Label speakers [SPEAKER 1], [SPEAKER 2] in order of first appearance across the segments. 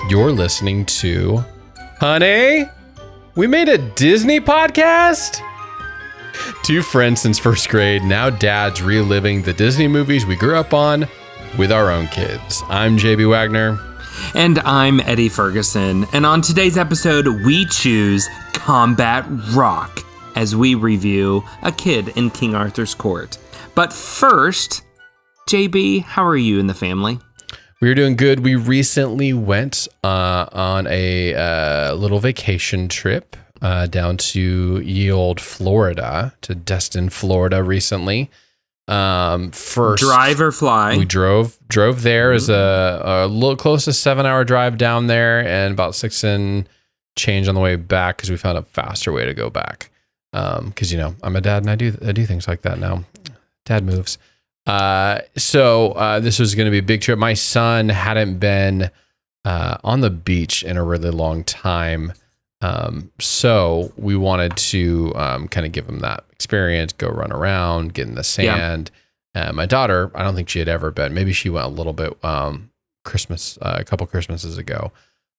[SPEAKER 1] You're listening to Honey, we made a Disney podcast? Two friends since first grade, now dads reliving the Disney movies we grew up on with our own kids. I'm JB Wagner.
[SPEAKER 2] And I'm Eddie Ferguson. And on today's episode, we choose Combat Rock as we review A Kid in King Arthur's Court. But first, JB, how are you and the family?
[SPEAKER 1] We're doing good. We recently went on a little vacation trip down to ye old Florida, to Destin, Florida recently. First,
[SPEAKER 2] drive or fly?
[SPEAKER 1] We drove there as a little close to 7-hour drive down there and about 6 and change on the way back because we found a faster way to go back. Because I'm a dad and I do things like that now. Dad moves. So this was going to be a big trip. My son hadn't been on the beach in a really long time. So we wanted to kind of give him that experience, go run around, get in the sand. Yeah. My daughter, I don't think she had ever been. Maybe she went a little bit Christmas, a couple Christmases ago.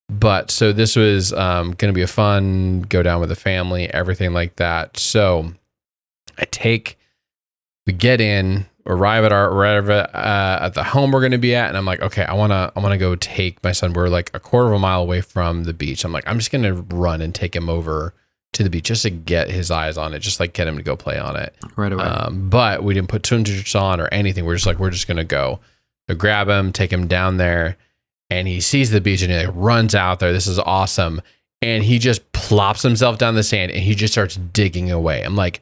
[SPEAKER 1] But so this was going to be a fun go down with the family, everything like that. So we get in, arrive at at the home we're going to be at, and I'm like, okay, I want to go take my son. We're like a quarter of a mile away from the beach. I'm like, I'm just going to run and take him over to the beach just to get his eyes on it, just like get him to go play on it
[SPEAKER 2] right away.
[SPEAKER 1] But we didn't put swimsuits on or anything. We're just going to go. So grab him, take him down there, and he sees the beach and he like runs out there. This is awesome. And he just plops himself down the sand and he just starts digging away. I'm like,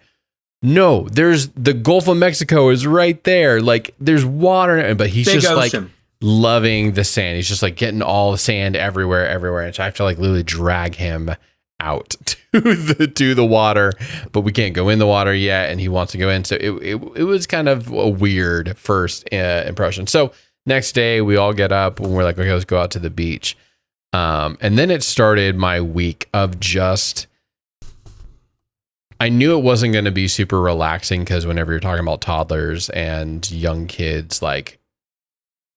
[SPEAKER 1] no, there's the Gulf of Mexico is right there. Like there's water, but he's big just ocean. Like loving the sand. He's just like getting all the sand everywhere. And so I have to like literally drag him out to the water, but we can't go in the water yet. And he wants to go in. So it was kind of a weird first impression. So next day we all get up and we're like, okay, let's go out to the beach. And then it started my week of just, I knew it wasn't going to be super relaxing because whenever you're talking about toddlers and young kids, like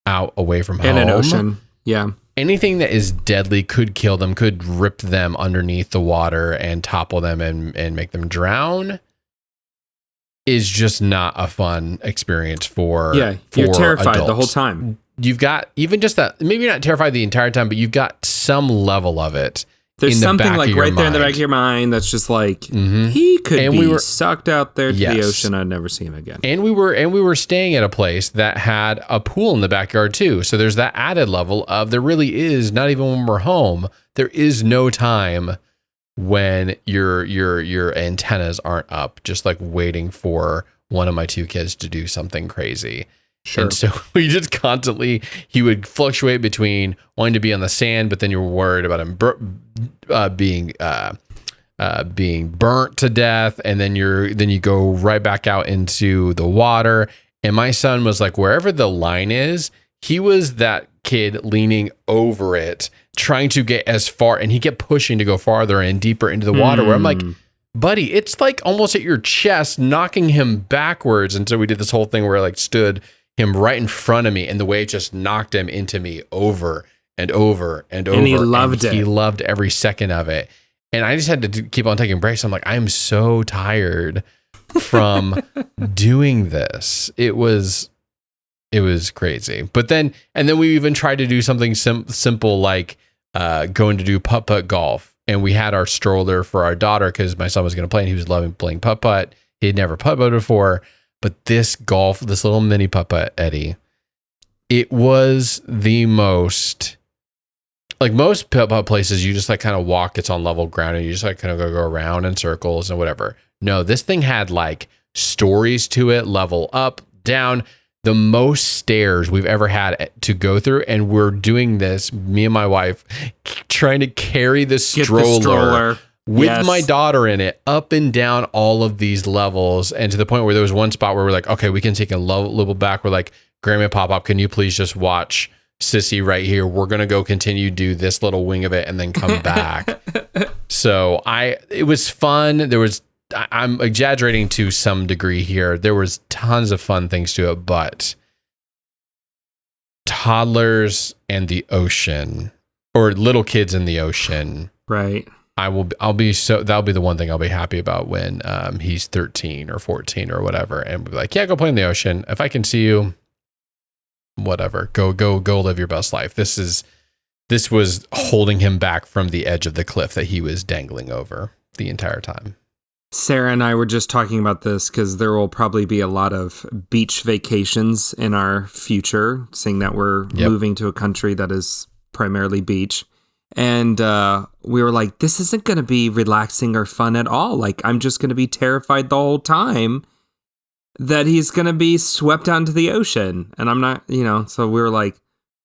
[SPEAKER 1] out away from home,
[SPEAKER 2] in an ocean, yeah,
[SPEAKER 1] anything that is deadly could kill them, could rip them underneath the water and topple them and make them drown. Is just not a fun experience for
[SPEAKER 2] you're terrified
[SPEAKER 1] adults.
[SPEAKER 2] The whole time.
[SPEAKER 1] You've got even just that. Maybe you're not terrified the entire time, but you've got some level of it.
[SPEAKER 2] There's something like right there in the back of your mind that's just like he could be sucked out there to the ocean. I'd never see him again.
[SPEAKER 1] And we were staying at a place that had a pool in the backyard too. So there's that added level of there really is not even when we're home. There is no time when your antennas aren't up, just like waiting for one of my two kids to do something crazy. Sure. And so we just constantly, he would fluctuate between wanting to be on the sand, but then you were worried about him being burnt to death. And then you go right back out into the water. And my son was like, wherever the line is, he was that kid leaning over it, trying to get as far, and he kept pushing to go farther and deeper into the water where I'm like, buddy, it's like almost at your chest, knocking him backwards. And so we did this whole thing where I like stood him right in front of me, and the wave just knocked him into me over and over and over.
[SPEAKER 2] And he loved it.
[SPEAKER 1] He loved every second of it. And I just had to keep on taking breaks. I'm like, I'm so tired from doing this. It was crazy. But then we even tried to do something simple like going to do putt-putt golf. And we had our stroller for our daughter because my son was going to play and he was loving playing putt-putt. He had never putt-putted before. But this little mini putt-putt, Eddie, it was the most, like most putt-putt places, you just like kind of walk, it's on level ground and you just like kind of go around in circles and whatever. No, this thing had like stories to it, level up, down, the most stairs we've ever had to go through. And we're doing this, me and my wife, trying to carry the stroller with my daughter in it, up and down all of these levels. And to the point where there was one spot where we're like, okay, we can take a level back. We're like, Grandma Pop-Up, can you please just watch Sissy right here? We're going to go continue do this little wing of it and then come back. So it was fun. I'm exaggerating to some degree here. There was tons of fun things to it, but toddlers and the ocean or little kids in the ocean.
[SPEAKER 2] Right.
[SPEAKER 1] That'll be the one thing I'll be happy about when he's 13 or 14 or whatever. And we'll be like, yeah, go play in the ocean. If I can see you, whatever, go live your best life. This was holding him back from the edge of the cliff that he was dangling over the entire time.
[SPEAKER 2] Sarah and I were just talking about this because there will probably be a lot of beach vacations in our future, seeing that we're moving to a country that is primarily beach. And we were like, this isn't going to be relaxing or fun at all. Like, I'm just going to be terrified the whole time that he's going to be swept out into the ocean. And I'm not, so we were like,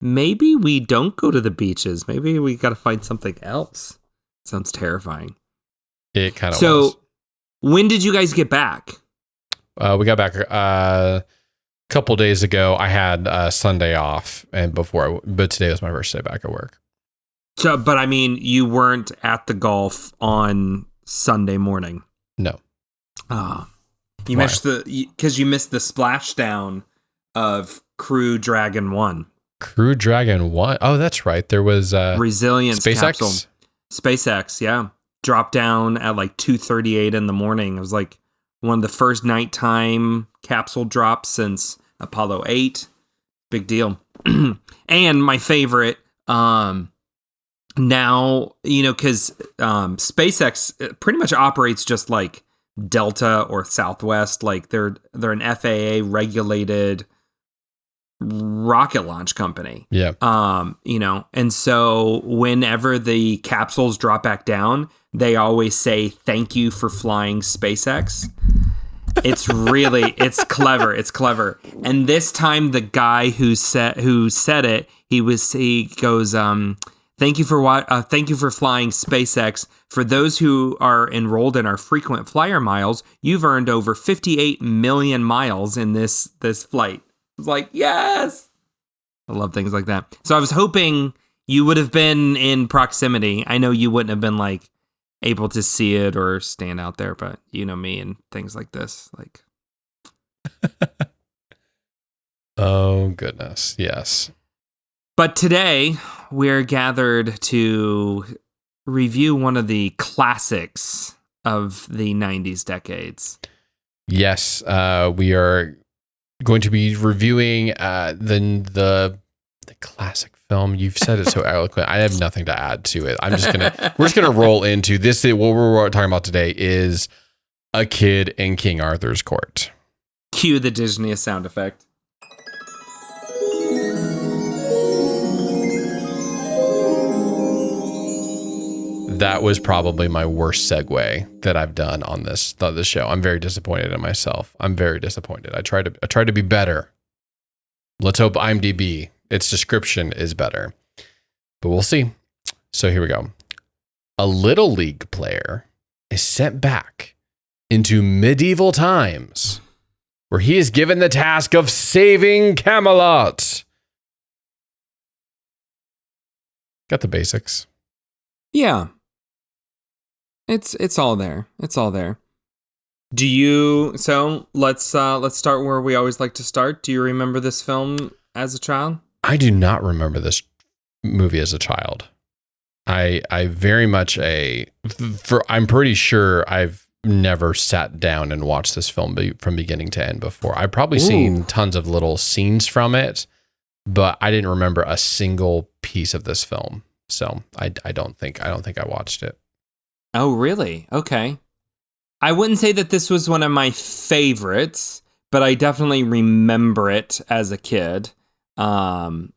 [SPEAKER 2] maybe we don't go to the beaches. Maybe we got to find something else. Sounds terrifying.
[SPEAKER 1] It kind of was.
[SPEAKER 2] So when did you guys get back?
[SPEAKER 1] We got back a couple days ago. I had Sunday off, but today was my first day back at work.
[SPEAKER 2] So, but I mean, you weren't at the golf on Sunday morning.
[SPEAKER 1] No.
[SPEAKER 2] You missed because you missed the splashdown of Crew Dragon 1.
[SPEAKER 1] Crew Dragon 1? Oh, that's right. There was
[SPEAKER 2] Resilience
[SPEAKER 1] SpaceX
[SPEAKER 2] capsule. SpaceX, yeah. Dropped down at like 2:38 in the morning. It was like one of the first nighttime capsule drops since Apollo 8. Big deal. And my favorite, now, because SpaceX pretty much operates just like Delta or Southwest. Like they're an FAA regulated rocket launch company.
[SPEAKER 1] Yeah.
[SPEAKER 2] And so whenever the capsules drop back down, they always say, "Thank you for flying SpaceX." It's clever. It's clever. And this time the guy who said it, he goes, thank you for flying SpaceX. For those who are enrolled in our frequent flyer miles, you've earned over 58 million miles in this flight. I was like, yes. I love things like that. So I was hoping you would have been in proximity. I know you wouldn't have been like able to see it or stand out there, but you know me and things like this. Like,
[SPEAKER 1] oh goodness, yes.
[SPEAKER 2] But today we're gathered to review one of the classics of the 90s decades.
[SPEAKER 1] Yes, we are going to be reviewing the classic film. You've said it so eloquent. I have nothing to add to it. We're just gonna roll into this. What we're talking about today is A Kid in King Arthur's Court.
[SPEAKER 2] Cue the Disney sound effect.
[SPEAKER 1] That was probably my worst segue that I've done on this show. I'm very disappointed in myself. I'm very disappointed. I tried to be better. Let's hope IMDb, its description is better. But we'll see. So here we go. A Little League player is sent back into medieval times where he is given the task of saving Camelot. Got the basics.
[SPEAKER 2] Yeah. It's all there. It's all there. So let's start where we always like to start. Do you remember this film as a child?
[SPEAKER 1] I do not remember this movie as a child. I very much I'm pretty sure I've never sat down and watched this film from beginning to end before. I've probably seen tons of little scenes from it, but I didn't remember a single piece of this film. So I don't think I watched it.
[SPEAKER 2] Oh, really? Okay. I wouldn't say that this was one of my favorites, but I definitely remember it as a kid. And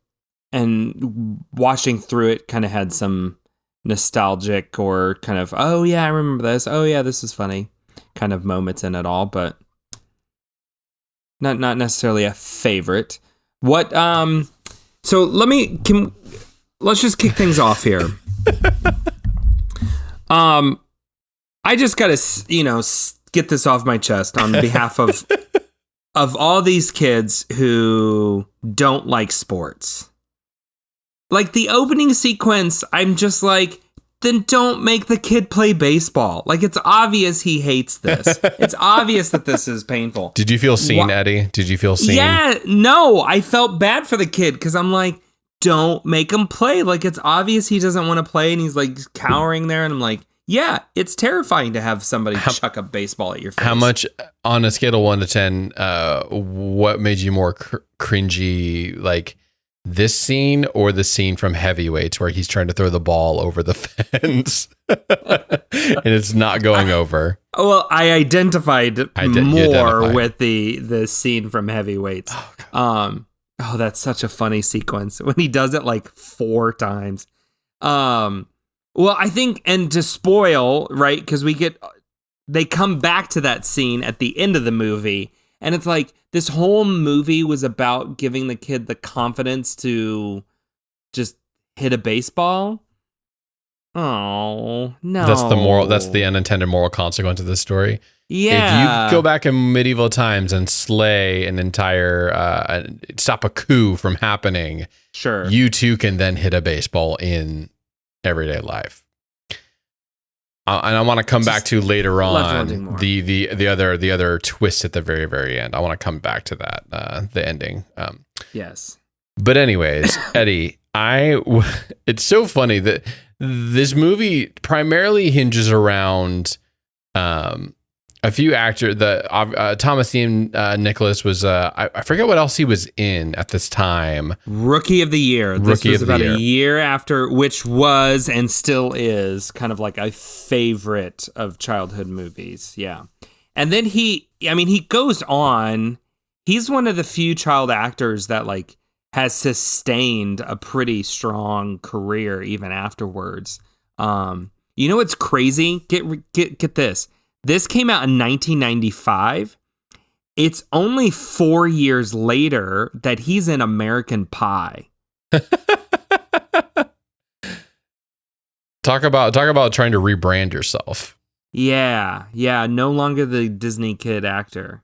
[SPEAKER 2] watching through it kind of had some nostalgic or kind of, oh yeah, I remember this. Oh yeah, this is funny kind of moments in it all, but not necessarily a favorite. What, so let's just kick things off here. I just gotta, get this off my chest on behalf of all these kids who don't like sports. Like the opening sequence, I'm just like, then don't make the kid play baseball. Like it's obvious he hates this. It's obvious that this is painful.
[SPEAKER 1] Did you feel seen, Eddie? Did you feel seen?
[SPEAKER 2] Yeah, no, I felt bad for the kid because I'm like, don't make him play. Like, it's obvious he doesn't want to play, and he's like cowering there. And I'm like, yeah, it's terrifying to have somebody chuck a baseball at your face.
[SPEAKER 1] How much on a scale of 1 to 10, what made you more cringy, like this scene or the scene from Heavyweights where he's trying to throw the ball over the fence and it's not going over?
[SPEAKER 2] Well, I identified more with the scene from Heavyweights. Oh, that's such a funny sequence when he does it like 4 times. Well, I think, and to spoil, right, because they come back to that scene at the end of the movie, and it's like this whole movie was about giving the kid the confidence to just hit a baseball. Oh, no.
[SPEAKER 1] That's the unintended moral consequence of this story.
[SPEAKER 2] Yeah.
[SPEAKER 1] If you go back in medieval times and slay an entire, stop a coup from happening,
[SPEAKER 2] sure,
[SPEAKER 1] you too can then hit a baseball in everyday life. And I want to come back to later on the other twist at the very, very end. I want to come back to that, the ending.
[SPEAKER 2] Yes.
[SPEAKER 1] But anyways, Eddie, it's so funny that this movie primarily hinges around a few actors. Thomas Ian Nicholas was I forget what else he was in at this time.
[SPEAKER 2] Rookie of the Year. This was about a year after, which was and still is kind of like a favorite of childhood movies. Yeah. And then he goes on. He's one of the few child actors that like has sustained a pretty strong career even afterwards. You know what's crazy? Get this. This came out in 1995. It's only 4 years later that he's in American Pie.
[SPEAKER 1] Talk about trying to rebrand yourself.
[SPEAKER 2] Yeah. No longer the Disney kid actor.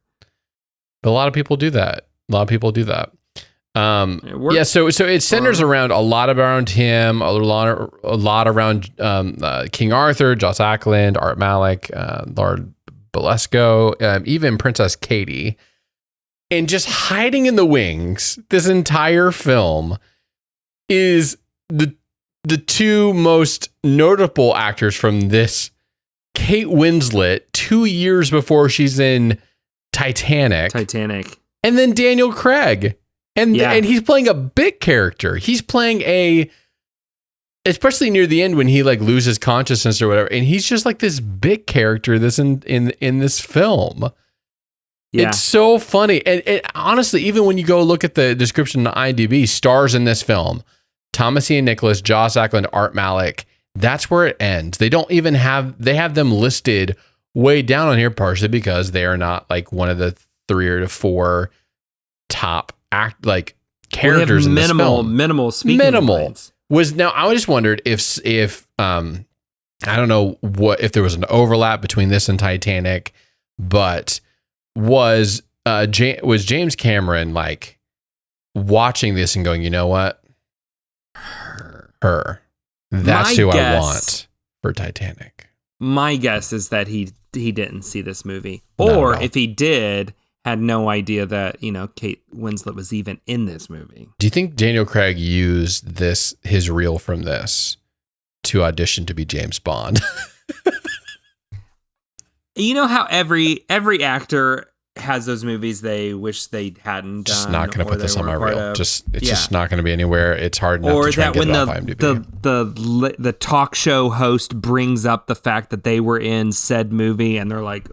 [SPEAKER 1] But a lot of people do that. So it centers around a lot around him, a lot around King Arthur, Joss Ackland, Art Malik, Lord Belasco, even Princess Katie, and just hiding in the wings. This entire film is the two most notable actors from this. Kate Winslet, 2 years before she's in Titanic, and then Daniel Craig. And he's playing a big character. He's playing especially near the end when he like loses consciousness or whatever. And he's just like this big character that's in this film. Yeah. It's so funny. And honestly, even when you go look at the description on IMDb, stars in this film, Thomas Ian Nicholas, Joss Ackland, Art Malik, that's where it ends. They have them listed way down on here partially because they are not like one of the 3 or 4 top characters in this film.
[SPEAKER 2] Minimal speaking lines.
[SPEAKER 1] Now I just wondered if I don't know if there was an overlap between this and Titanic, but was James Cameron like watching this and going, you know what, her that's who I want for Titanic.
[SPEAKER 2] My guess is that he didn't see this movie, or if he did, had no idea that, Kate Winslet was even in this movie.
[SPEAKER 1] Do you think Daniel Craig used his reel from this to audition to be James Bond?
[SPEAKER 2] You know how every actor has those movies they wish they hadn't done.
[SPEAKER 1] Just not going to put this on my reel. It's just not going to be anywhere. It's hard enough to try and get it off IMDb.
[SPEAKER 2] The talk show host brings up the fact that they were in said movie and they're like,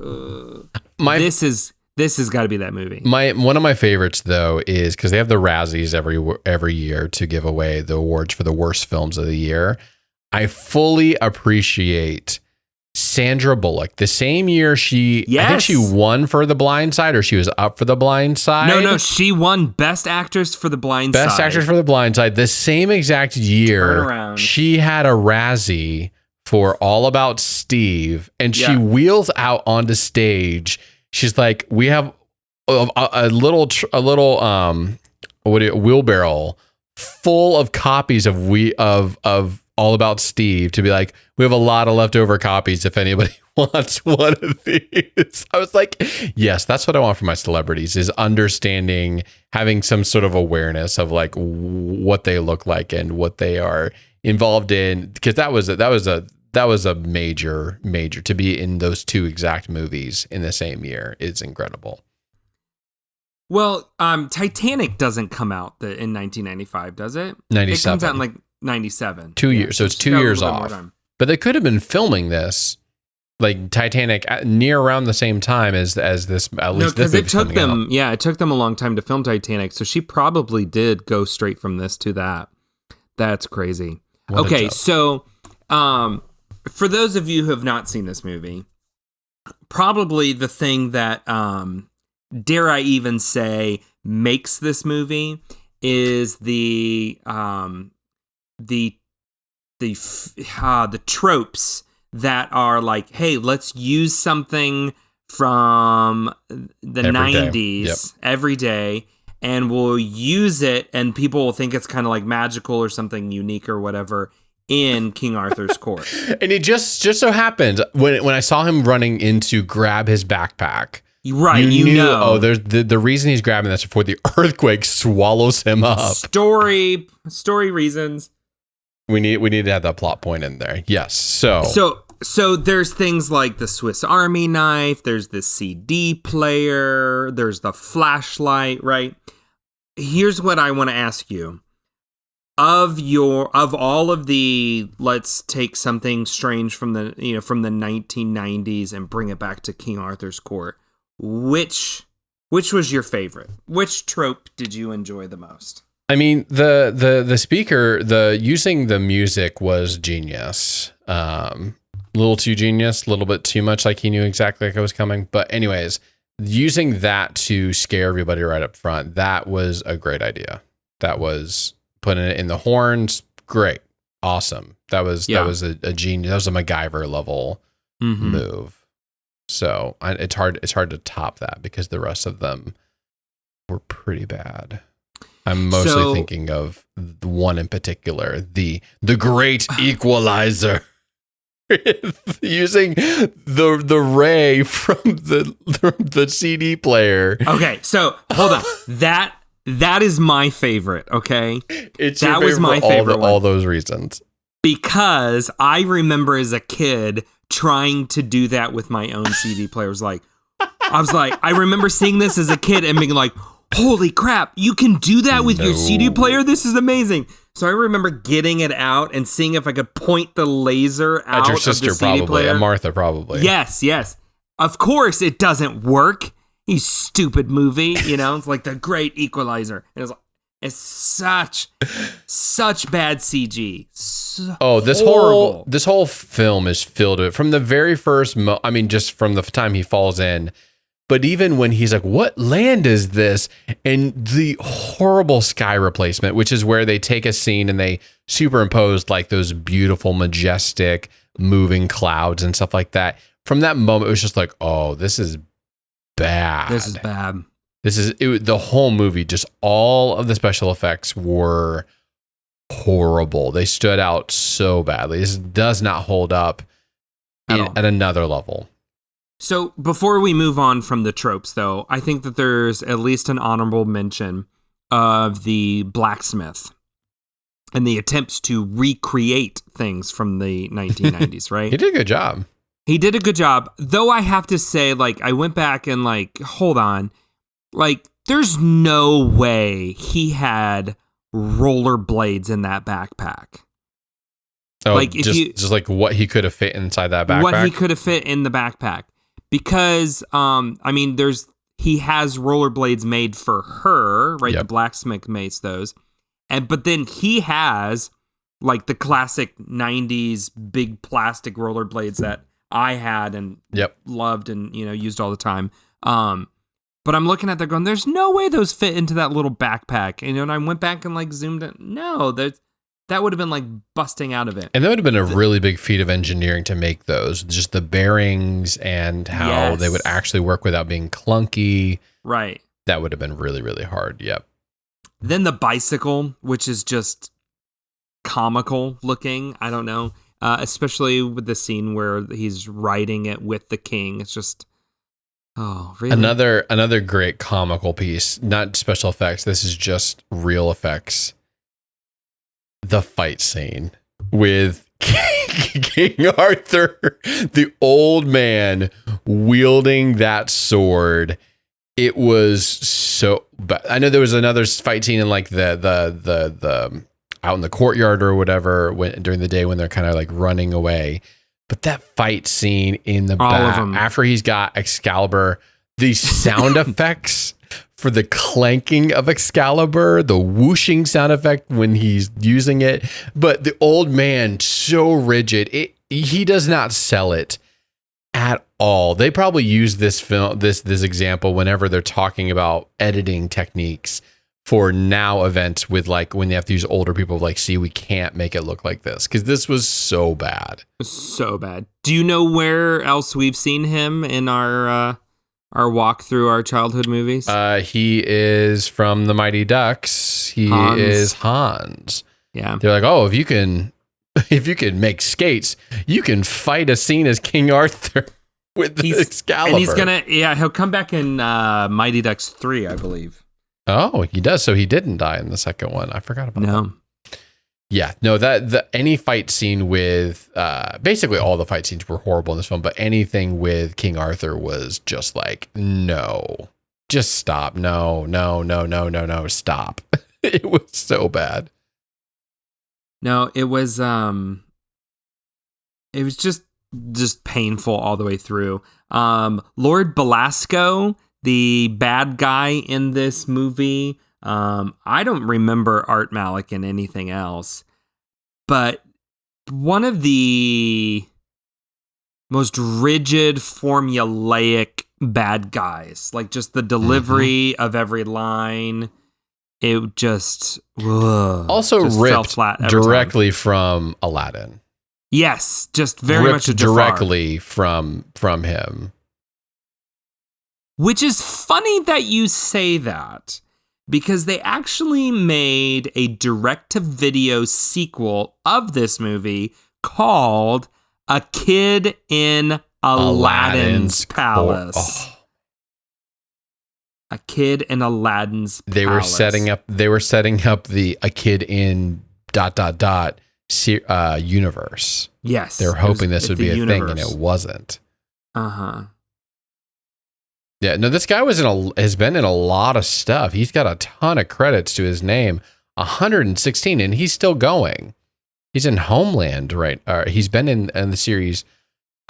[SPEAKER 2] This has got to be that movie.
[SPEAKER 1] One of my favorites, though, is because they have the Razzies every year to give away the awards for the worst films of the year. I fully appreciate Sandra Bullock. The same year I think she won for The Blind Side, or she was up for The Blind Side.
[SPEAKER 2] No, she won Best Actress for The Blind Side.
[SPEAKER 1] Best Actress for The Blind Side. The same exact year, she had a Razzie for All About Steve, and she wheels out onto stage. She's like, we have a little wheelbarrow full of copies of All About Steve to be like, we have a lot of leftover copies if anybody wants one of these. I was like, yes, that's what I want from my celebrities, is understanding, having some sort of awareness of like what they look like and what they are involved in. Because that was a major to be in those two exact movies in the same year is incredible.
[SPEAKER 2] Well, Titanic doesn't come out in 1995, does it?
[SPEAKER 1] 97.
[SPEAKER 2] It comes out in like 97.
[SPEAKER 1] 2 years. So it's 2 years off. But they could have been filming this, like Titanic, near around the same time as this. At least
[SPEAKER 2] because it took them. Out. Yeah, it took them a long time to film Titanic. So she probably did go straight from this to that. That's crazy. Okay, so for those of you who have not seen this movie, probably the thing that dare I even say makes this movie is the tropes that are like, hey, let's use something from the 90s every day, and we'll use it, and people will think it's kind of like magical or something unique or whatever in King Arthur's court.
[SPEAKER 1] And it just so happened when I saw him running in to grab his backpack.
[SPEAKER 2] Right, you
[SPEAKER 1] knew,
[SPEAKER 2] know.
[SPEAKER 1] Oh, there's the reason he's grabbing this before the earthquake swallows him up.
[SPEAKER 2] Story reasons.
[SPEAKER 1] We need to have that plot point in there. Yes.
[SPEAKER 2] So there's things like the Swiss Army knife, there's the CD player, there's the flashlight, right? Here's what I want to ask you. Of all of the, let's take something strange from the 1990s and bring it back to King Arthur's court. Which was your favorite? Which trope did you enjoy the most?
[SPEAKER 1] I mean, the speaker, using the music was genius. A little too genius, a little bit too much, like he knew exactly like it was coming. But anyways, using that to scare everybody right up front, that was a great idea. That was putting it in the horns, great, awesome. That was a genius. That was a MacGyver level move. So it's hard to top that because the rest of them were pretty bad. I'm mostly thinking of the one in particular, the great equalizer. Using the ray from the CD player.
[SPEAKER 2] Okay, so hold on. That is my favorite, okay?
[SPEAKER 1] That was my favorite all those reasons.
[SPEAKER 2] Because I remember as a kid trying to do that with my own CD player. I remember seeing this as a kid and being like, holy crap, you can do that with your CD player? This is amazing. So I remember getting it out and seeing if I could point the laser out
[SPEAKER 1] at your sister,
[SPEAKER 2] of the CD player.
[SPEAKER 1] At Martha, probably.
[SPEAKER 2] Yes. Of course it doesn't work. You stupid movie, it's like the great equalizer. And it's such bad CG.
[SPEAKER 1] This whole film is filled with, from the very first just from the time he falls in, but even when he's like, what land is this? And the horrible sky replacement, which is where they take a scene and they superimpose like those beautiful, majestic, moving clouds and stuff like that. From that moment, it was just like, oh, this is bad.
[SPEAKER 2] This is bad.
[SPEAKER 1] The whole movie, just all of the special effects were horrible. They stood out so badly. This does not hold up at another level.
[SPEAKER 2] So before we move on from the tropes, though, I think that there's at least an honorable mention of the blacksmith and the attempts to recreate things from the 1990s, right?
[SPEAKER 1] He did a good job.
[SPEAKER 2] He did a good job. Though I have to say, I went back and hold on. There's no way he had rollerblades in that backpack.
[SPEAKER 1] Oh, just like what he could have fit inside that backpack?
[SPEAKER 2] What he could have fit in the backpack. Because, he has rollerblades made for her, right? Yep. The blacksmith makes those. But then he has, the classic 90s big plastic rollerblades that I had and loved and, used all the time. But I'm looking at that going, there's no way those fit into that little backpack. And I went back and zoomed in. No, that would have been busting out of it. And
[SPEAKER 1] that would have been a really big feat of engineering to make those. Just the bearings and how they would actually work without being clunky.
[SPEAKER 2] Right.
[SPEAKER 1] That would have been really, really hard. Yep.
[SPEAKER 2] Then the bicycle, which is just comical looking. I don't know. Especially with the scene where he's riding it with the king. It's just, oh, really?
[SPEAKER 1] Another great comical piece, not special effects. This is just real effects. The fight scene with King Arthur, the old man wielding that sword. It was so bad. I know there was another fight scene in like the out in the courtyard or whatever during the day when they're kind of like running away. But that fight scene in the back after he's got Excalibur, the sound effects for the clanking of Excalibur, the whooshing sound effect when he's using it. But the old man, so rigid, he does not sell it at all. They probably use this example whenever they're talking about editing techniques for now events with like when they have to use older people, like, see, we can't make it look like this because this was so bad.
[SPEAKER 2] So bad. Do you know where else we've seen him in our walk through our childhood movies?
[SPEAKER 1] He is from the Mighty Ducks. He is Hans.
[SPEAKER 2] Yeah.
[SPEAKER 1] They're like, oh, if you can make skates, you can fight a scene as King Arthur with the Excalibur.
[SPEAKER 2] And he'll come back in Mighty Ducks 3, I believe.
[SPEAKER 1] Oh, he does. So he didn't die in the second one. I forgot about that. Yeah, no, any fight scene with basically all the fight scenes were horrible in this film, but anything with King Arthur was just like, no, just stop. No, stop. It was so bad.
[SPEAKER 2] No, it was just painful all the way through. Lord Belasco, the bad guy in this movie, I don't remember Art Malik in anything else, but one of the most rigid, formulaic bad guys, like just the delivery of every line, it just
[SPEAKER 1] also
[SPEAKER 2] just
[SPEAKER 1] ripped
[SPEAKER 2] fell flat
[SPEAKER 1] directly from Aladdin.
[SPEAKER 2] Yes, just very much a
[SPEAKER 1] directly from him.
[SPEAKER 2] Which is funny that you say that, because they actually made a direct-to-video sequel of this movie called A Kid in Aladdin's Palace. A Kid in Aladdin's Palace.
[SPEAKER 1] They were setting up the A Kid in ... universe.
[SPEAKER 2] Yes.
[SPEAKER 1] They were hoping this would be a thing, and it wasn't.
[SPEAKER 2] Uh-huh.
[SPEAKER 1] Yeah, no, this guy has been in a lot of stuff. He's got a ton of credits to his name, 116, and he's still going. He's in Homeland, right? He's been in the series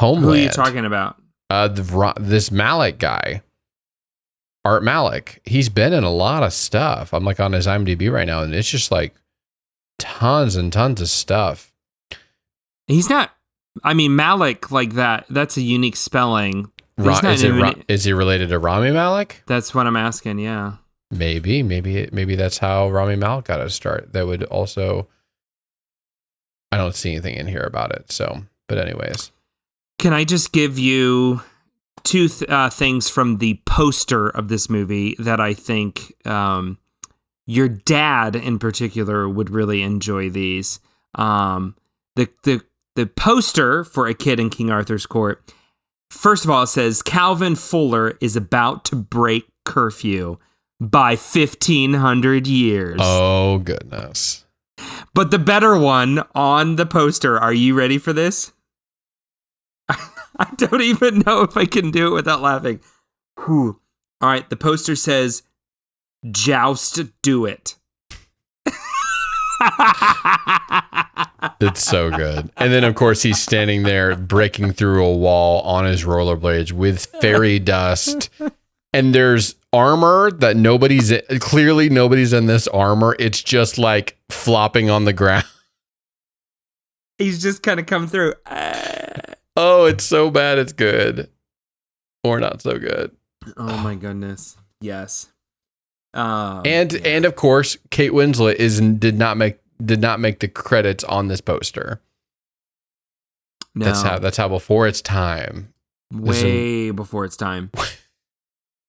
[SPEAKER 1] Homeland.
[SPEAKER 2] Who are you talking about?
[SPEAKER 1] This Malik guy, Art Malik. He's been in a lot of stuff. I'm like on his IMDb right now, and it's just like tons and tons of stuff.
[SPEAKER 2] He's not. I mean, Malik like that. That's a unique spelling.
[SPEAKER 1] Is he related to Rami Malek?
[SPEAKER 2] That's what I'm asking. Yeah.
[SPEAKER 1] Maybe that's how Rami Malek got his start. That would also. I don't see anything in here about it. So, but anyways,
[SPEAKER 2] can I just give you two things from the poster of this movie that I think your dad in particular would really enjoy these. The poster for A Kid in King Arthur's Court. First of all, it says Calvin Fuller is about to break curfew by 1,500 years.
[SPEAKER 1] Oh, goodness.
[SPEAKER 2] But the better one on the poster, are you ready for this? I don't even know if I can do it without laughing. Whew. All right, the poster says, "Joust, do it."
[SPEAKER 1] It's so good. And then, of course, he's standing there breaking through a wall on his rollerblades with fairy dust. And there's armor that clearly nobody's in this armor. It's just like flopping on the ground.
[SPEAKER 2] He's just kind of come through.
[SPEAKER 1] Oh, it's so bad. It's good. Or not so good.
[SPEAKER 2] Oh my goodness. Yes.
[SPEAKER 1] And of course, Kate Winslet did not make the credits on this poster.
[SPEAKER 2] No.
[SPEAKER 1] That's how before its time.
[SPEAKER 2] Way before its time.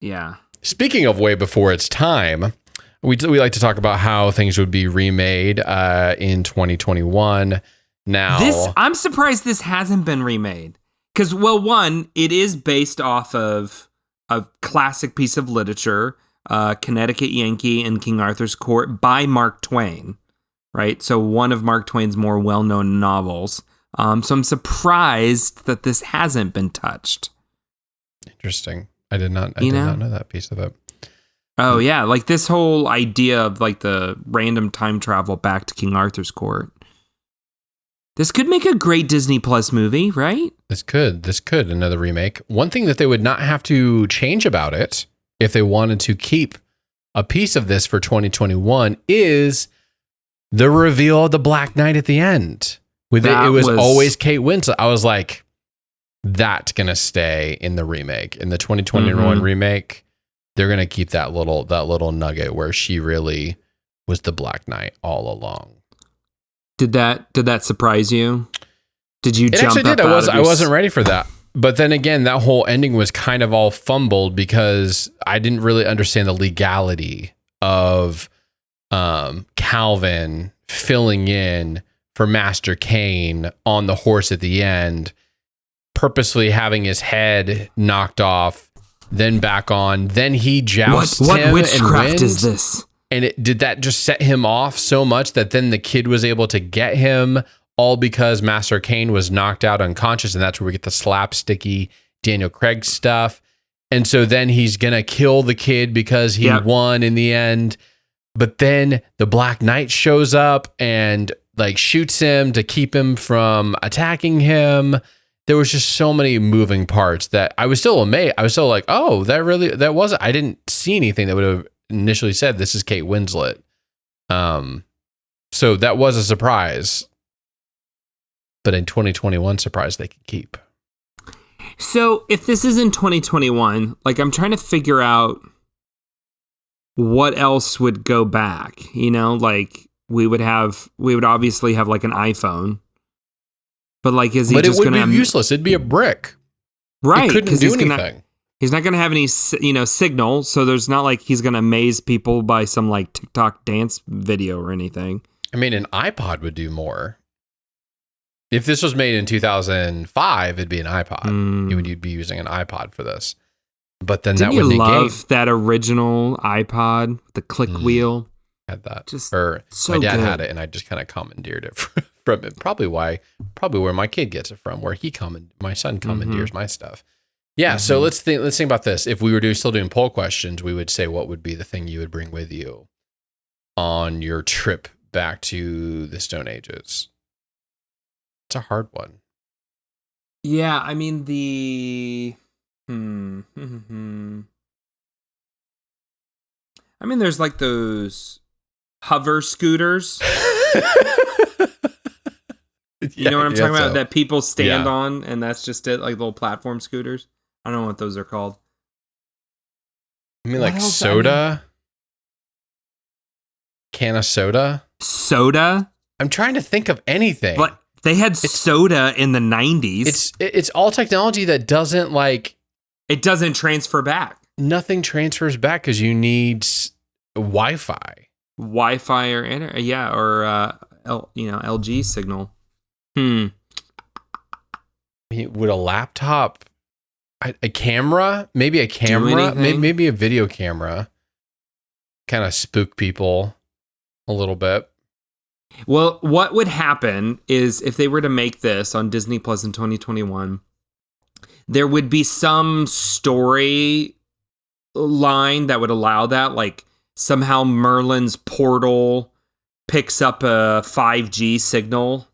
[SPEAKER 2] Yeah.
[SPEAKER 1] Speaking of way before its time, we like to talk about how things would be remade in 2021. Now,
[SPEAKER 2] I'm surprised this hasn't been remade. Because, well, one, it is based off of a classic piece of literature, Connecticut Yankee and King Arthur's Court by Mark Twain, right? So one of Mark Twain's more well-known novels. So I'm surprised that this hasn't been touched.
[SPEAKER 1] Interesting. I did not know that piece of it.
[SPEAKER 2] Oh, yeah. Like this whole idea of like the random time travel back to King Arthur's Court. This could make a great Disney Plus movie, right? This could, another remake. One thing that they would not have to change about it if they wanted to keep a piece of this for 2021 is the reveal of the Black Knight at the end. It was always Kate Winslet. I was like, that's going to stay in the remake. In the 2021 remake, they're going to keep that little nugget where she really was the Black Knight all along. Did that surprise you? Did you jump up out of I wasn't ready for that. But then again, that whole ending was kind of all fumbled because I didn't really understand the legality of Calvin filling in for Master Kane on the horse at the end, purposely having his head knocked off, then back on, then he jousts him. What witchcraft is this? And did that just set him off so much that then the kid was able to get him, all because Master Kane was knocked out unconscious, and that's where we get the slapsticky Daniel Craig stuff. And so then he's going to kill the kid because he won in the end. But then the Black Knight shows up and like shoots him to keep him from attacking him. There was just so many moving parts that I was still amazed. I was still like, oh, that wasn't, I didn't see anything that would have initially said this is Kate Winslet. So that was a surprise. But in 2021, surprise they could keep. So if this is in 2021, like I'm trying to figure out what else would go back, like we would obviously have like an iPhone, but like, is he just going to be useless? It'd be a brick. Right. It couldn't do anything. He's not going to have any, signal. So there's not like he's going to amaze people by some like TikTok dance video or anything. I mean, an iPod would do more. If this was made in 2005, it'd be an iPod. You'd be using an iPod for this. But then that would negate. Didn't you love that original iPod, the click wheel? Had that. Just so my dad good. Had it, and I just kind of commandeered it from it. Probably where my kid gets it from, where my son commandeers my stuff. Yeah. So let's think about this. If we were still doing poll questions, we would say, what would be the thing you would bring with you on your trip back to the Stone Ages? It's a hard one. Yeah, I mean I mean, there's like those hover scooters. You know what I'm talking about? That people stand on, and that's just it, like little platform scooters. I don't know what those are called. I mean, like soda? Can of soda? Soda? I'm trying to think of anything. But they had soda in the 90s. It's all technology that doesn't like... It doesn't transfer back. Nothing transfers back because you need Wi-Fi. Wi-Fi or LG signal. I mean, would a laptop, a camera, maybe a camera, maybe a video camera, kind of spook people a little bit? Well, what would happen is if they were to make this on Disney Plus in 2021, there would be some story line that would allow that, like somehow Merlin's portal picks up a 5G signal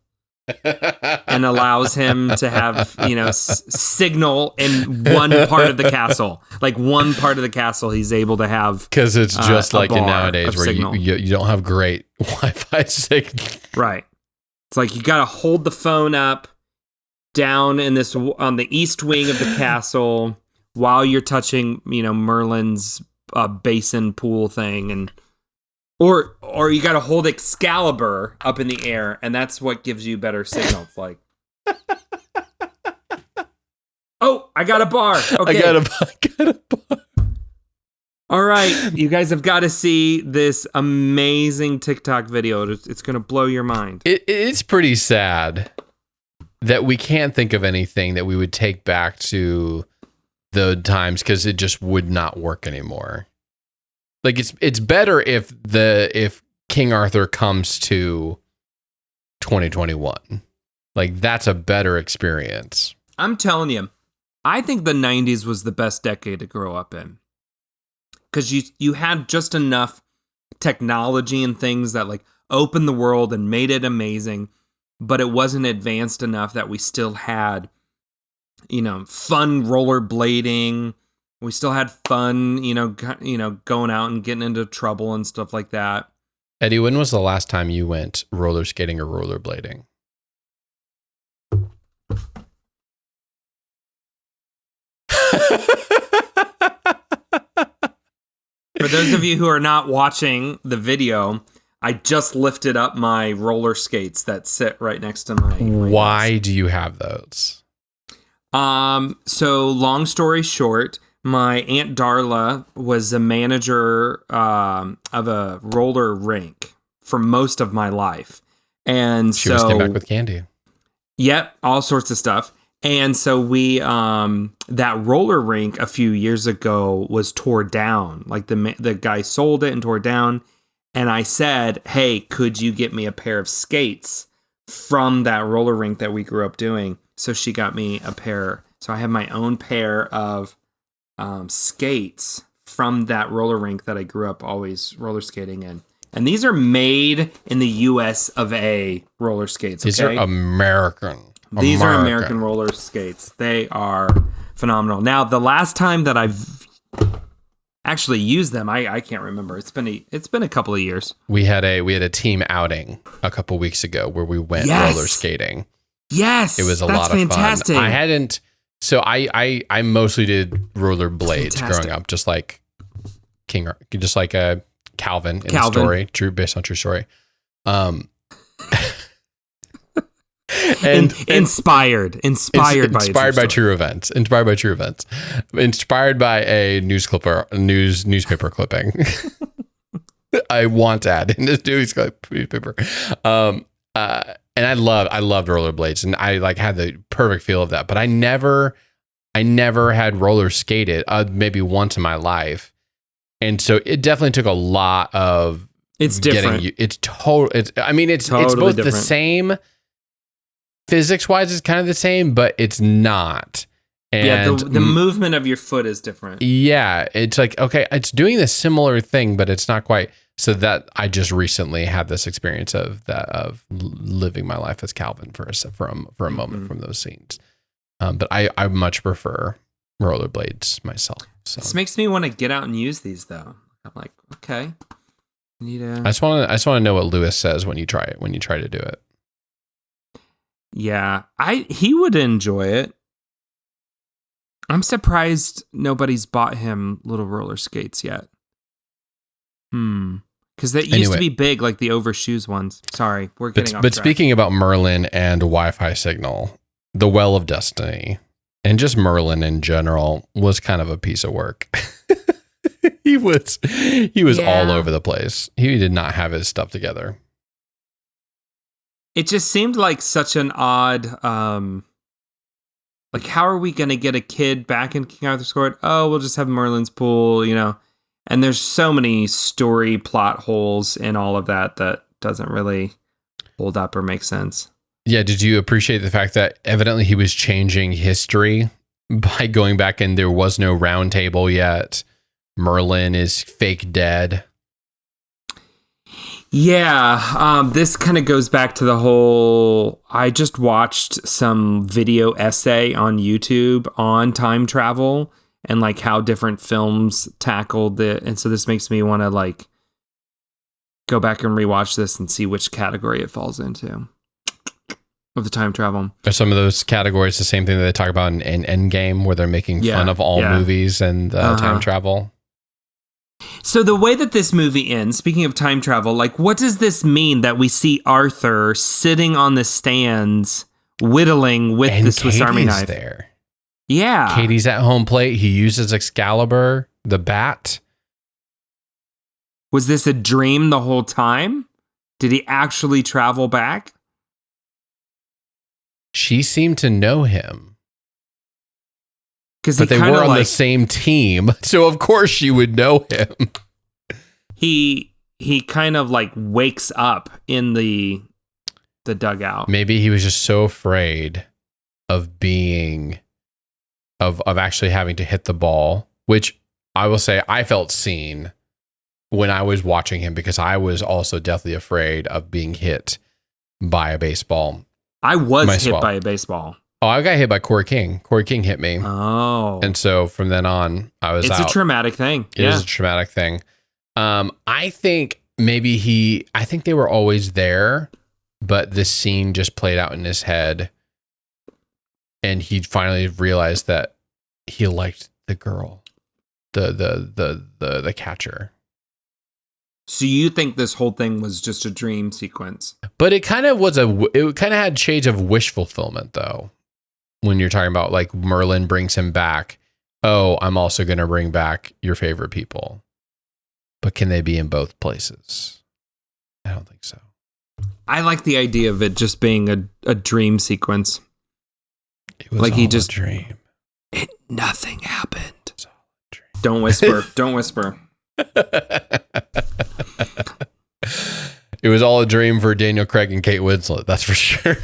[SPEAKER 2] and allows him to have, signal in one part of the castle. Like one part of the castle he's able to have. Because it's just like in nowadays where you don't have great Wi-Fi signal. Right. It's like you got to hold the phone up down on the east wing of the castle while you're touching, Merlin's basin pool thing, or you got to hold Excalibur up in the air, and that's what gives you better signal. It's like, oh, I got a bar. Okay. I got a bar. All right, you guys have got to see this amazing TikTok video. It's going to blow your mind.
[SPEAKER 1] It's pretty sad that we can't think of anything that we would take back to the times because it just would not work anymore. Like it's better if King Arthur comes to 2021. Like that's a better experience.
[SPEAKER 2] I'm telling you, I think the 90s was the best decade to grow up in. Because you had just enough technology and things that like opened the world and made it amazing, but it wasn't advanced enough that we still had, fun rollerblading. We still had fun, going out and getting into trouble and stuff like that.
[SPEAKER 1] Eddie, when was the last time you went roller skating or rollerblading?
[SPEAKER 2] For those of you who are not watching the video, I just lifted up my roller skates that sit right next to my
[SPEAKER 1] Why
[SPEAKER 2] desk.
[SPEAKER 1] do you have those?
[SPEAKER 2] So long story short, my Aunt Darla was a manager of a roller rink for most of my life. And
[SPEAKER 1] she just came back with candy.
[SPEAKER 2] Yep, all sorts of stuff. And so we, that roller rink a few years ago was tore down. Like the guy sold it and tore it down. And I said, hey, could you get me a pair of skates from that roller rink that we grew up doing? So she got me a pair. So I have my own pair of skates from that roller rink that I grew up always roller skating in. And these are made in the US of A roller skates. Okay?
[SPEAKER 1] These are American.
[SPEAKER 2] These are American roller skates. They are phenomenal. Now, the last time that I've actually used them, I can't remember. It's been a couple of years.
[SPEAKER 1] We had a team outing a couple weeks ago where we went roller skating.
[SPEAKER 2] Yes,
[SPEAKER 1] it was a lot of
[SPEAKER 2] fantastic.
[SPEAKER 1] fun. I hadn't. So I mostly did roller blades growing up, just like Calvin in the story, based on true story. And inspired by true events. Inspired by a newspaper clipping. I want to add in this newspaper. And I loved rollerblades, and I like had the perfect feel of that. But I never had roller skated, maybe once in my life, and so it definitely took a lot of.
[SPEAKER 2] It's different.
[SPEAKER 1] It's total. It's totally both different. The same. Physics wise, it's kind of the same, but it's not. And
[SPEAKER 2] the movement of your foot is different.
[SPEAKER 1] Yeah, it's like, okay, it's doing the similar thing, but it's not quite. So that I just recently had this experience of living my life as Calvin for a moment from those scenes. But I much prefer rollerblades myself. So.
[SPEAKER 2] This makes me want to get out and use these, though. I'm like, okay,
[SPEAKER 1] I just want to know what Lewis says when you try to do it.
[SPEAKER 2] Yeah, he would enjoy it. I'm surprised nobody's bought him little roller skates yet. Because they used to be big, like the overshoes ones. Sorry, we're getting off track.
[SPEAKER 1] But speaking about Merlin and Wi-Fi signal, the Well of Destiny, and just Merlin in general was kind of a piece of work. He was all over the place. He did not have his stuff together.
[SPEAKER 2] It just seemed like such an odd, like, how are we going to get a kid back in King Arthur's Court? Oh, we'll just have Merlin's pool, And there's so many story plot holes in all of that doesn't really hold up or make sense.
[SPEAKER 1] Yeah, did you appreciate the fact that evidently he was changing history by going back and there was no round table yet? Merlin is fake dead.
[SPEAKER 2] Yeah, this kind of goes back to the whole, I just watched some video essay on YouTube on time travel and like how different films tackled it. And so this makes me want to like go back and rewatch this and see which category it falls into of the time travel.
[SPEAKER 1] Are some of those categories the same thing that they talk about in Endgame, where they're making fun of all movies and time travel?
[SPEAKER 2] So the way that this movie ends, speaking of time travel, like, what does this mean that we see Arthur sitting on the stands whittling with the Swiss Army knife?
[SPEAKER 1] There.
[SPEAKER 2] Yeah.
[SPEAKER 1] Katie's at home plate. He uses Excalibur, the bat.
[SPEAKER 2] Was this a dream the whole time? Did he actually travel back?
[SPEAKER 1] She seemed to know him.
[SPEAKER 2] But
[SPEAKER 1] they were on the same team, so of course she would know him.
[SPEAKER 2] He kind of like wakes up in the dugout.
[SPEAKER 1] Maybe he was just so afraid of being of actually having to hit the ball, which I will say I felt seen when I was watching him, because I was also deathly afraid of being hit by a baseball.
[SPEAKER 2] I was hit by a baseball.
[SPEAKER 1] Oh, I got hit by Corey King. Corey King hit me.
[SPEAKER 2] Oh.
[SPEAKER 1] And so from then on, I was out.
[SPEAKER 2] It's a traumatic thing.
[SPEAKER 1] It is a traumatic thing. I think I think they were always there, but this scene just played out in his head. And he finally realized that he liked the girl, the catcher.
[SPEAKER 2] So you think this whole thing was just a dream sequence?
[SPEAKER 1] But it kind of had shades of wish fulfillment, though. When you're talking about like Merlin brings him back, oh, I'm also going to bring back your favorite people. But can they be in both places? I don't think so.
[SPEAKER 2] I like the idea of it just being a dream sequence.
[SPEAKER 1] It was like all a dream.
[SPEAKER 2] Nothing happened. Don't whisper. Don't whisper.
[SPEAKER 1] It was all a dream for Daniel Craig and Kate Winslet, that's for sure.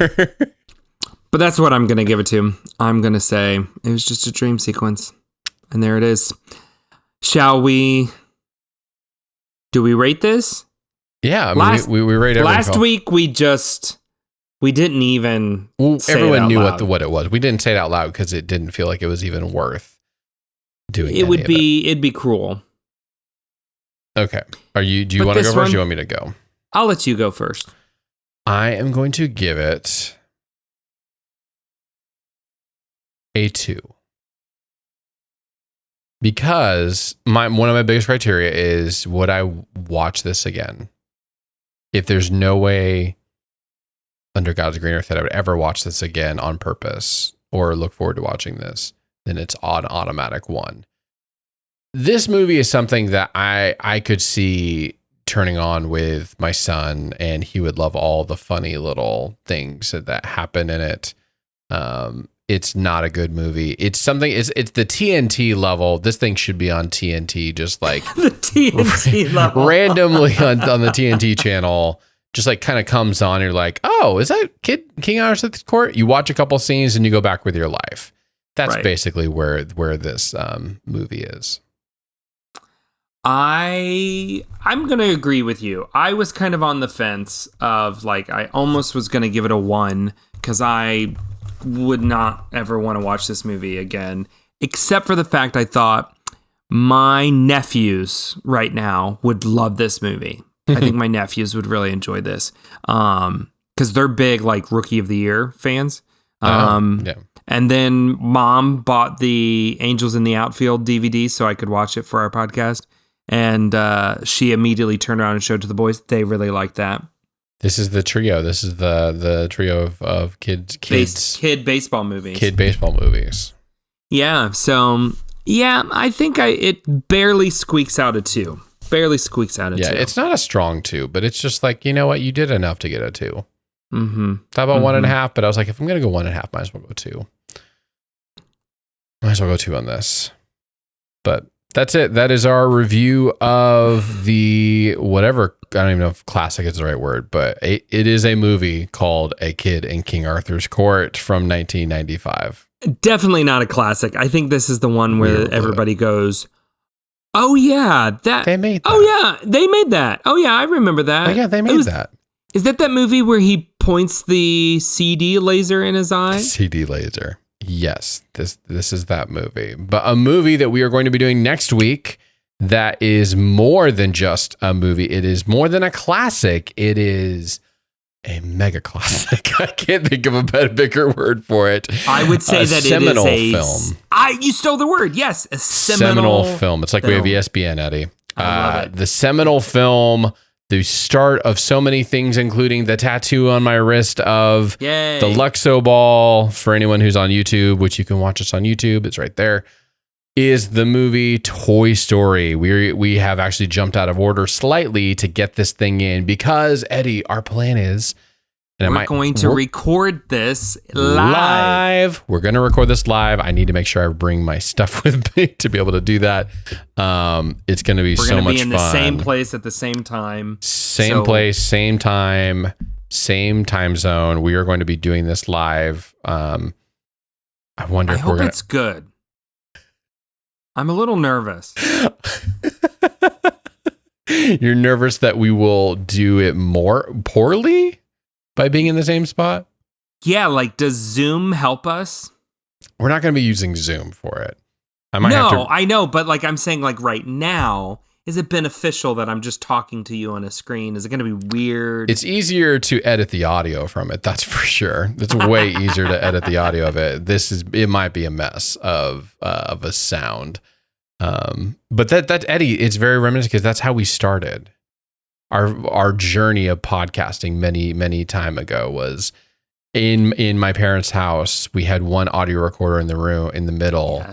[SPEAKER 2] But that's what I'm going to give it to. I'm going to say it was just a dream sequence. And there it is. Shall we... Do we rate this?
[SPEAKER 1] Yeah, I mean, we rate everything.
[SPEAKER 2] Last week, we didn't even say
[SPEAKER 1] everyone
[SPEAKER 2] it
[SPEAKER 1] knew
[SPEAKER 2] out loud.
[SPEAKER 1] what it was. We didn't say it out loud because it didn't feel like it was even worth doing it.
[SPEAKER 2] It'd be cruel.
[SPEAKER 1] Okay. Do you want to go first or do you want me to go?
[SPEAKER 2] I'll let you go first.
[SPEAKER 1] I am going to give it a 2. Because one of my biggest criteria is, would I watch this again? If there's no way under God's green earth that I would ever watch this again on purpose or look forward to watching this, then it's an automatic 1. This movie is something that I could see turning on with my son, and he would love all the funny little things that happen in it. It's not a good movie. It's the TNT level. This thing should be on TNT, just like
[SPEAKER 2] the TNT level.
[SPEAKER 1] Randomly on the TNT channel, just like kind of comes on. And you're like, oh, is that King Arthur's Court? You watch a couple scenes and you go back with your life. That's right. Basically where this movie is.
[SPEAKER 2] I'm going to agree with you. I was kind of on the fence of like, I almost was going to give it a 1 because I would not ever want to watch this movie again, except for the fact I thought my nephews right now would love this movie. I think my nephews would really enjoy this because they're big like Rookie of the Year fans. Yeah. And then Mom bought the Angels in the Outfield DVD so I could watch it for our podcast. And she immediately turned around and showed to the boys. They really liked that.
[SPEAKER 1] This is the trio. This is the trio of kids.
[SPEAKER 2] Kid baseball movies.
[SPEAKER 1] Kid baseball movies.
[SPEAKER 2] Yeah. So, yeah, I think it barely squeaks out a 2. Barely squeaks out a 2.
[SPEAKER 1] Yeah, it's not a strong 2, but it's just like, you know what? You did enough to get a 2.
[SPEAKER 2] Mm-hmm.
[SPEAKER 1] Thought about 1.5, but I was like, if I'm going to go 1.5, might as well go 2. Might as well go 2 on this. But that's it. That is our review of the whatever. I don't even know if classic is the right word, but it is a movie called A Kid in King Arthur's Court from 1995.
[SPEAKER 2] Definitely not a classic. I think this is the one where everybody goes, oh, yeah,
[SPEAKER 1] they made that.
[SPEAKER 2] Oh, yeah, they made that. Oh, yeah, I remember that.
[SPEAKER 1] Oh, yeah, they made that.
[SPEAKER 2] Is that movie where he points the CD laser in his eye?
[SPEAKER 1] CD laser. Yes, this is that movie. But a movie that we are going to be doing next week that is more than just a movie. It is more than a classic. It is a mega classic. I can't think of a bigger word for it.
[SPEAKER 2] I would say that
[SPEAKER 1] seminal
[SPEAKER 2] it is a
[SPEAKER 1] film.
[SPEAKER 2] You stole the word. Yes, a seminal
[SPEAKER 1] film. It's like
[SPEAKER 2] film.
[SPEAKER 1] we have ESPN, Eddie.
[SPEAKER 2] I love it.
[SPEAKER 1] The seminal film. The start of so many things, including the tattoo on my wrist of the Luxo ball for anyone who's on YouTube, which you can watch us on YouTube. It's right there. is the movie Toy Story. We have actually jumped out of order slightly to get this thing in because, Eddie, our plan is...
[SPEAKER 2] We're going to record this live.
[SPEAKER 1] We're going to record this live. I need to make sure I bring my stuff with me to be able to do that. It's going to be so much fun. We're going to be in the
[SPEAKER 2] same place at the same time.
[SPEAKER 1] Same place, same time, same time zone. We are going to be doing this live. I wonder if we're going to...
[SPEAKER 2] it's good. I'm a little nervous.
[SPEAKER 1] You're nervous that we will do it more poorly? By being in the same spot?
[SPEAKER 2] Yeah, like, does Zoom help us?
[SPEAKER 1] We're not going to be using Zoom for it.
[SPEAKER 2] I know, but like I'm saying, like right now, is it beneficial that I'm just talking to you on a screen? Is it going to be weird?
[SPEAKER 1] It's easier to edit the audio from it, that's for sure. It's way easier to edit the audio of it. It might be a mess of a sound. But that Eddie, it's very reminiscent because that's how we started. Our journey of podcasting many time ago was in my parents' house. We had one audio recorder in the room in the middle,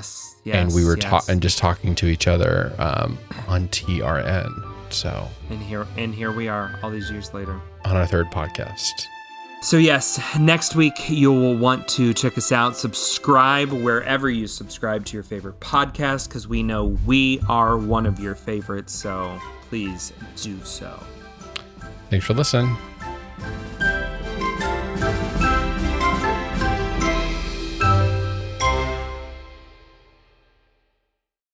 [SPEAKER 1] and we were just talking to each other on TRN. So
[SPEAKER 2] and here we are, all these years later,
[SPEAKER 1] on our third podcast.
[SPEAKER 2] So yes, next week you will want to check us out. Subscribe wherever you subscribe to your favorite podcast, because we know we are one of your favorites. So please do so.
[SPEAKER 1] Thanks for listening.